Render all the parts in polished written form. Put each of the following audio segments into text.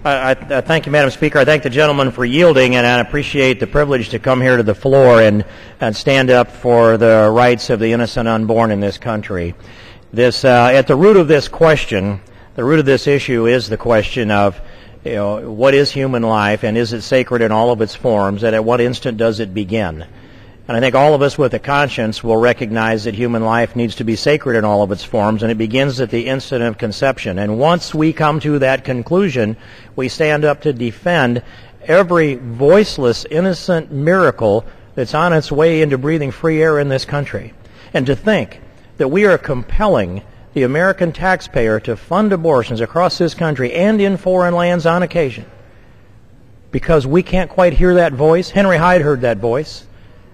Thank you, Madam Speaker. I thank the gentleman for yielding, and I appreciate the privilege to come here to the floor and stand up for the rights of the innocent unborn in this country. At the root of this question, the root of this issue is the question of, what is human life, and is it sacred in all of its forms, and at what instant does it begin? And I think all of us with a conscience will recognize that human life needs to be sacred in all of its forms, and it begins at the instant of conception. And once we come to that conclusion, we stand up to defend every voiceless, innocent miracle that's on its way into breathing free air in this country. And to think that we are compelling the American taxpayer to fund abortions across this country and in foreign lands on occasion because we can't quite hear that voice. Henry Hyde heard that voice.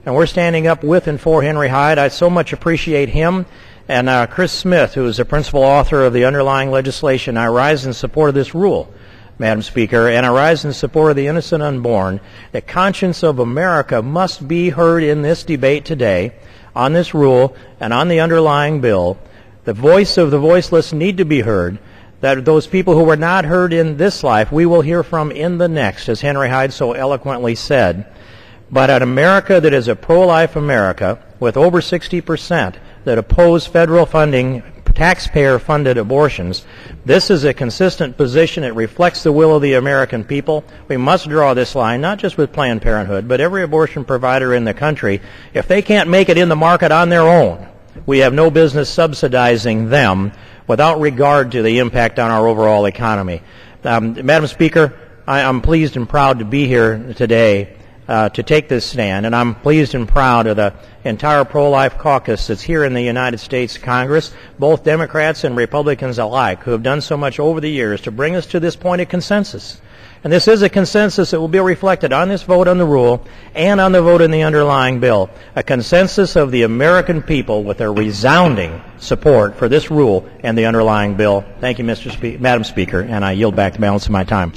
And we're standing up with and for Henry Hyde. I so much appreciate him and Chris Smith, who is the principal author of the underlying legislation. I rise in support of this rule, Madam Speaker, and I rise in support of the innocent unborn. The conscience of America must be heard in this debate today on this rule and on the underlying bill. The voice of the voiceless need to be heard. That those people who were not heard in this life, we will hear from in the next, as Henry Hyde so eloquently said. But an America that is a pro-life America, with over 60% that oppose federal funding, taxpayer-funded abortions, this is a consistent position. It reflects the will of the American people. We must draw this line, not just with Planned Parenthood, but every abortion provider in the country. If they can't make it in the market on their own, we have no business subsidizing them without regard to the impact on our overall economy. Madam Speaker, I'm pleased and proud to be here today to take this stand, and I'm pleased and proud of the entire pro-life caucus that's here in the United States Congress, both Democrats and Republicans alike, who have done so much over the years to bring us to this point of consensus. And this is a consensus that will be reflected on this vote on the rule and on the vote in the underlying bill, a consensus of the American people with their resounding support for this rule and the underlying bill. Thank you, Madam Speaker, and I yield back the balance of my time.